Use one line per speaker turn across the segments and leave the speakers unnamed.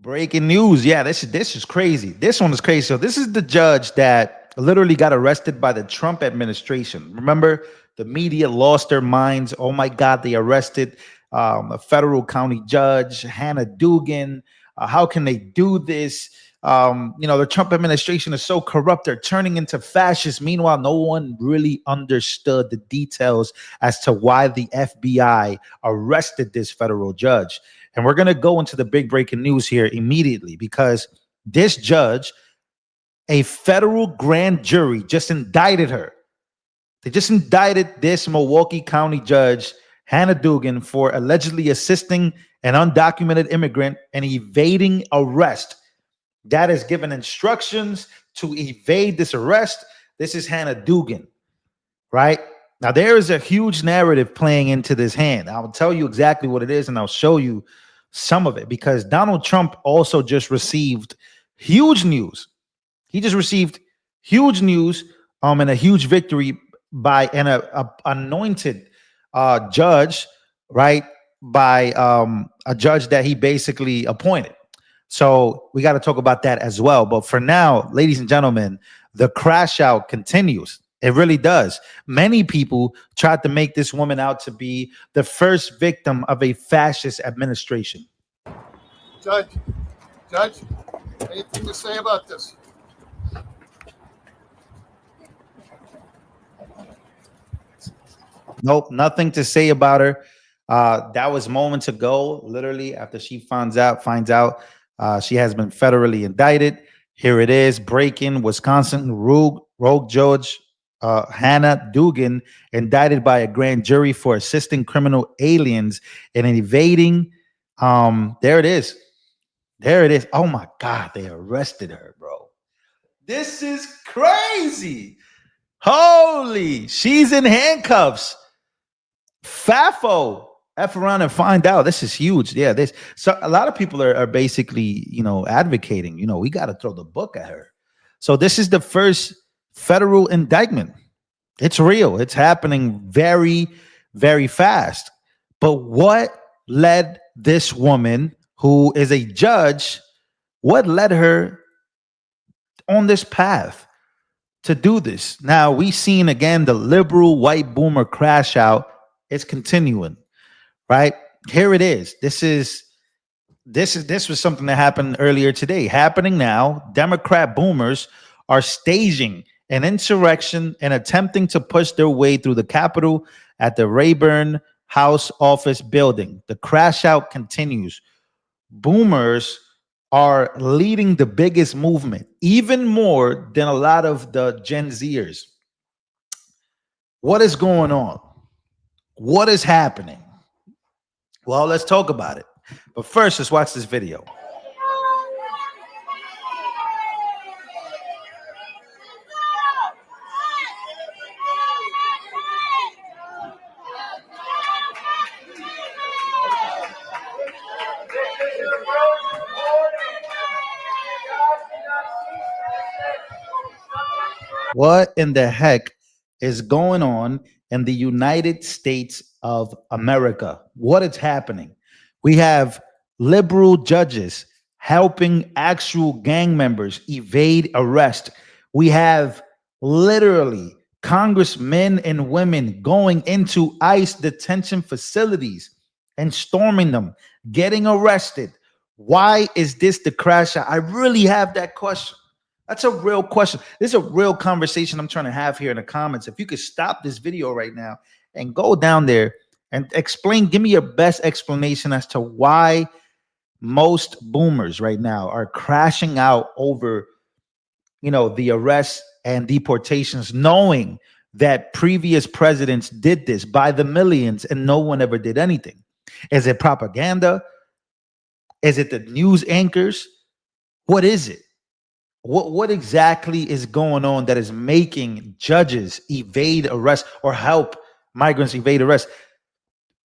Breaking news. Yeah, this is crazy. This one is crazy. So this is the judge that literally got arrested by the Trump administration. Remember, the media lost their minds. Oh my God, they arrested a federal county judge, Hannah Dugan. How can they do this? The Trump administration is so corrupt. They're turning into fascists. Meanwhile, no one really understood the details as to why the FBI arrested this federal judge. And we're going to go into the big breaking news here immediately because this judge, a federal grand jury, just indicted her. They just indicted this Milwaukee County judge, Hannah Dugan, for allegedly assisting an undocumented immigrant and evading arrest. That is given instructions to evade this arrest. This is Hannah Dugan, right? Now, there is a huge narrative playing into this hand. I'll tell you exactly what it is, and I'll show you some of it because Donald Trump also just received huge news. He just received huge news and a huge victory by an anointed judge, right? By a judge that he basically appointed. So we got to talk about that as well. But for now, ladies and gentlemen, the crash out continues. It really does. Many people tried to make this woman out to be the first victim of a fascist administration.
Judge, anything to say about this?
Nope, nothing to say about her. That was moments ago, literally after she finds out she has been federally indicted. Here it is, breaking Wisconsin rogue judge Hannah Dugan indicted by a grand jury for assisting criminal aliens in evading. There it is. Oh my God, they arrested her, bro. This is crazy. Holy, she's in handcuffs. FAFO. F around and find out. This is huge. Yeah, so a lot of people are basically, advocating, we got to throw the book at her. So this is the first federal indictment. It's real. It's happening very, very fast. But what led this woman, who is a judge, what led her on this path to do this? Now, we've seen again the liberal white boomer crash out. It's continuing. Right here it is. This was something that happened earlier today. Happening now. Democrat boomers are staging an insurrection and attempting to push their way through the Capitol at the Rayburn House office building. The crash out continues. Boomers are leading the biggest movement, even more than a lot of the Gen Zers. What is going on? What is happening? Well, let's talk about it. But first, let's watch this video. What in the heck is going on in the United States of America? What is happening? We have liberal judges helping actual gang members evade arrest. We have literally congressmen and women going into ICE detention facilities and storming them, getting arrested. Why is this the crash out? I really have that question. That's a real question. This is a real conversation I'm trying to have here in the comments. If you could stop this video right now and go down there and give me your best explanation as to why most boomers right now are crashing out over, the arrests and deportations, knowing that previous presidents did this by the millions and no one ever did anything. Is it propaganda? Is it the news anchors? What is it? What exactly is going on that is making judges evade arrest or help migrants evade arrest?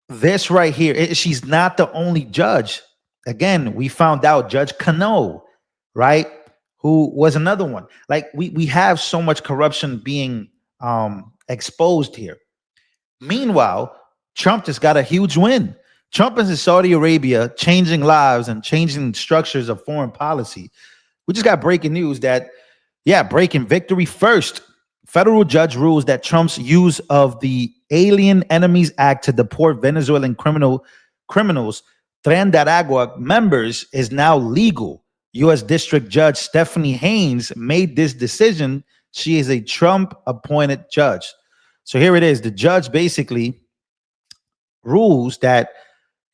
This right here, she's not the only judge. Again, we found out Judge Cano, right, who was another one. Like we have so much corruption being exposed here. Meanwhile, Trump just got a huge win. Trump is in Saudi Arabia changing lives and changing structures of foreign policy. We just got breaking news that, yeah, breaking victory first. Federal judge rules that Trump's use of the Alien Enemies Act to deport Venezuelan criminals, Trinidad members, is now legal. U.S. District Judge Stephanie Haynes made this decision. She is a Trump-appointed judge. So here it is. The judge basically rules that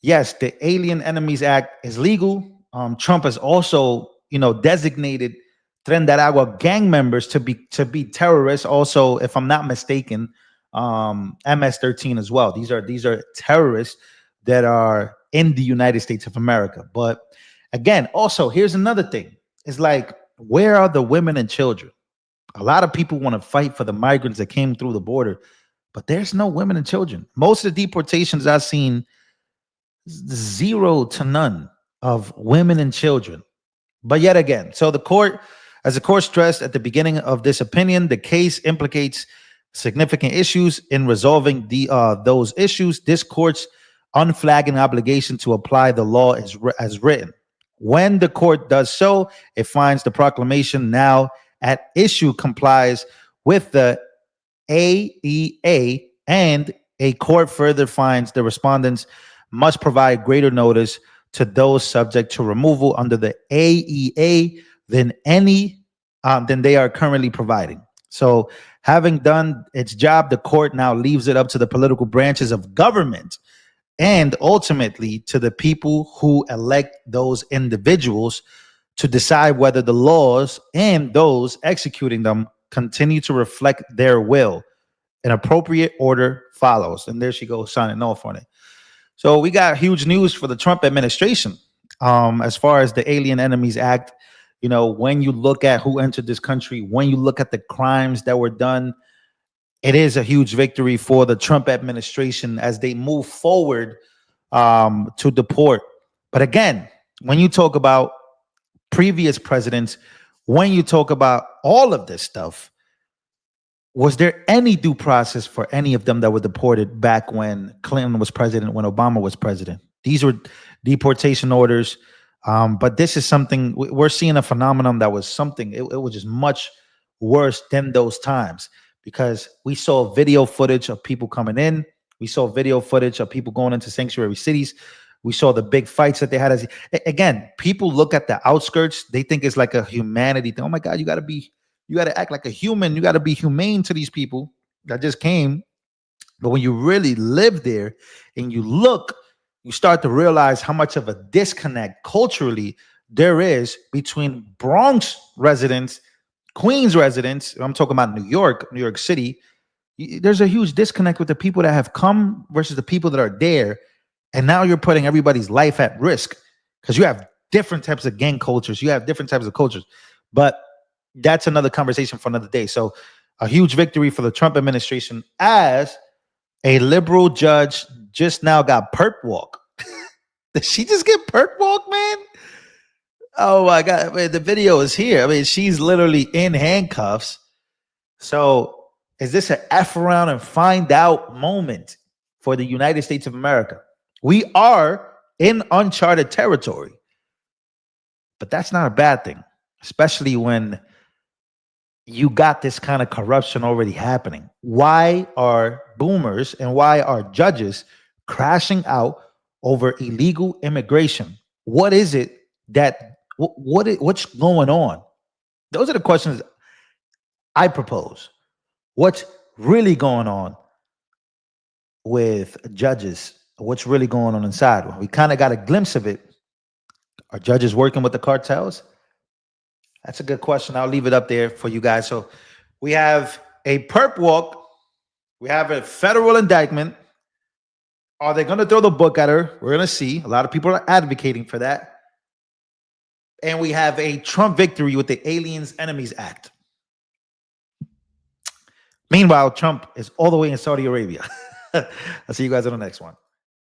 yes, the Alien Enemies Act is legal. Trump has also, designated Trinidad gang members to be terrorists. Also, if I'm not mistaken, MS-13 as well. These are terrorists that are in the United States of America. But again, also here's another thing. It's like, where are the women and children? A lot of people want to fight for the migrants that came through the border, but there's no women and children. Most of the deportations I've seen, zero to none of women and children. But yet again, so as the court stressed at the beginning of this opinion, the case implicates significant issues. In resolving those issues, this court's unflagging obligation to apply the law is as written. When the court does so, it finds the proclamation now at issue complies with the AEA, and a court further finds the respondents must provide greater notice to those subject to removal under the AEA than they are currently providing. So, having done its job, the court now leaves it up to the political branches of government and ultimately to the people who elect those individuals to decide whether the laws and those executing them continue to reflect their will. An appropriate order follows. And there she goes, signing off on it. So we got huge news for the Trump administration as far as the Alien Enemies Act. When you look at who entered this country, when you look at the crimes that were done, it is a huge victory for the Trump administration as they move forward to deport. But again, when you talk about previous presidents, when you talk about all of this stuff, was there any due process for any of them that were deported back when Clinton was president, when Obama was president? These were deportation orders. But this is something, we're seeing a phenomenon that was something, it was just much worse than those times, because we saw video footage of people coming in. We saw video footage of people going into sanctuary cities. We saw the big fights that they had. Again, people look at the outskirts. They think it's like a humanity thing. Oh my God, you got to act like a human. You got to be humane to these people that just came. But when you really live there and you look, you start to realize how much of a disconnect culturally there is between Bronx residents, Queens residents. I'm talking about New York City. There's a huge disconnect with the people that have come versus the people that are there. And now you're putting everybody's life at risk because you have different types of gang cultures. You have different types of cultures. But that's another conversation for another day. So a huge victory for the Trump administration as a liberal judge just now got perp walk. Did she just get perp walk, man? Oh my God. Man, the video is here. I mean, she's literally in handcuffs. So is this an F around and find out moment for the United States of America? We are in uncharted territory, but that's not a bad thing, especially when you got this kind of corruption already happening. Why are boomers and why are judges crashing out over illegal immigration? What is it what's going on? Those are the questions I propose. What's really going on with judges? What's really going on inside? Well, we kind of got a glimpse of it. Are judges working with the cartels? That's a good question. I'll leave it up there for you guys. So we have a perp walk. We have a federal indictment. Are they going to throw the book at her? We're going to see. A lot of people are advocating for that. And we have a Trump victory with the Aliens Enemies Act. Meanwhile, Trump is all the way in Saudi Arabia. I'll see you guys on the next one.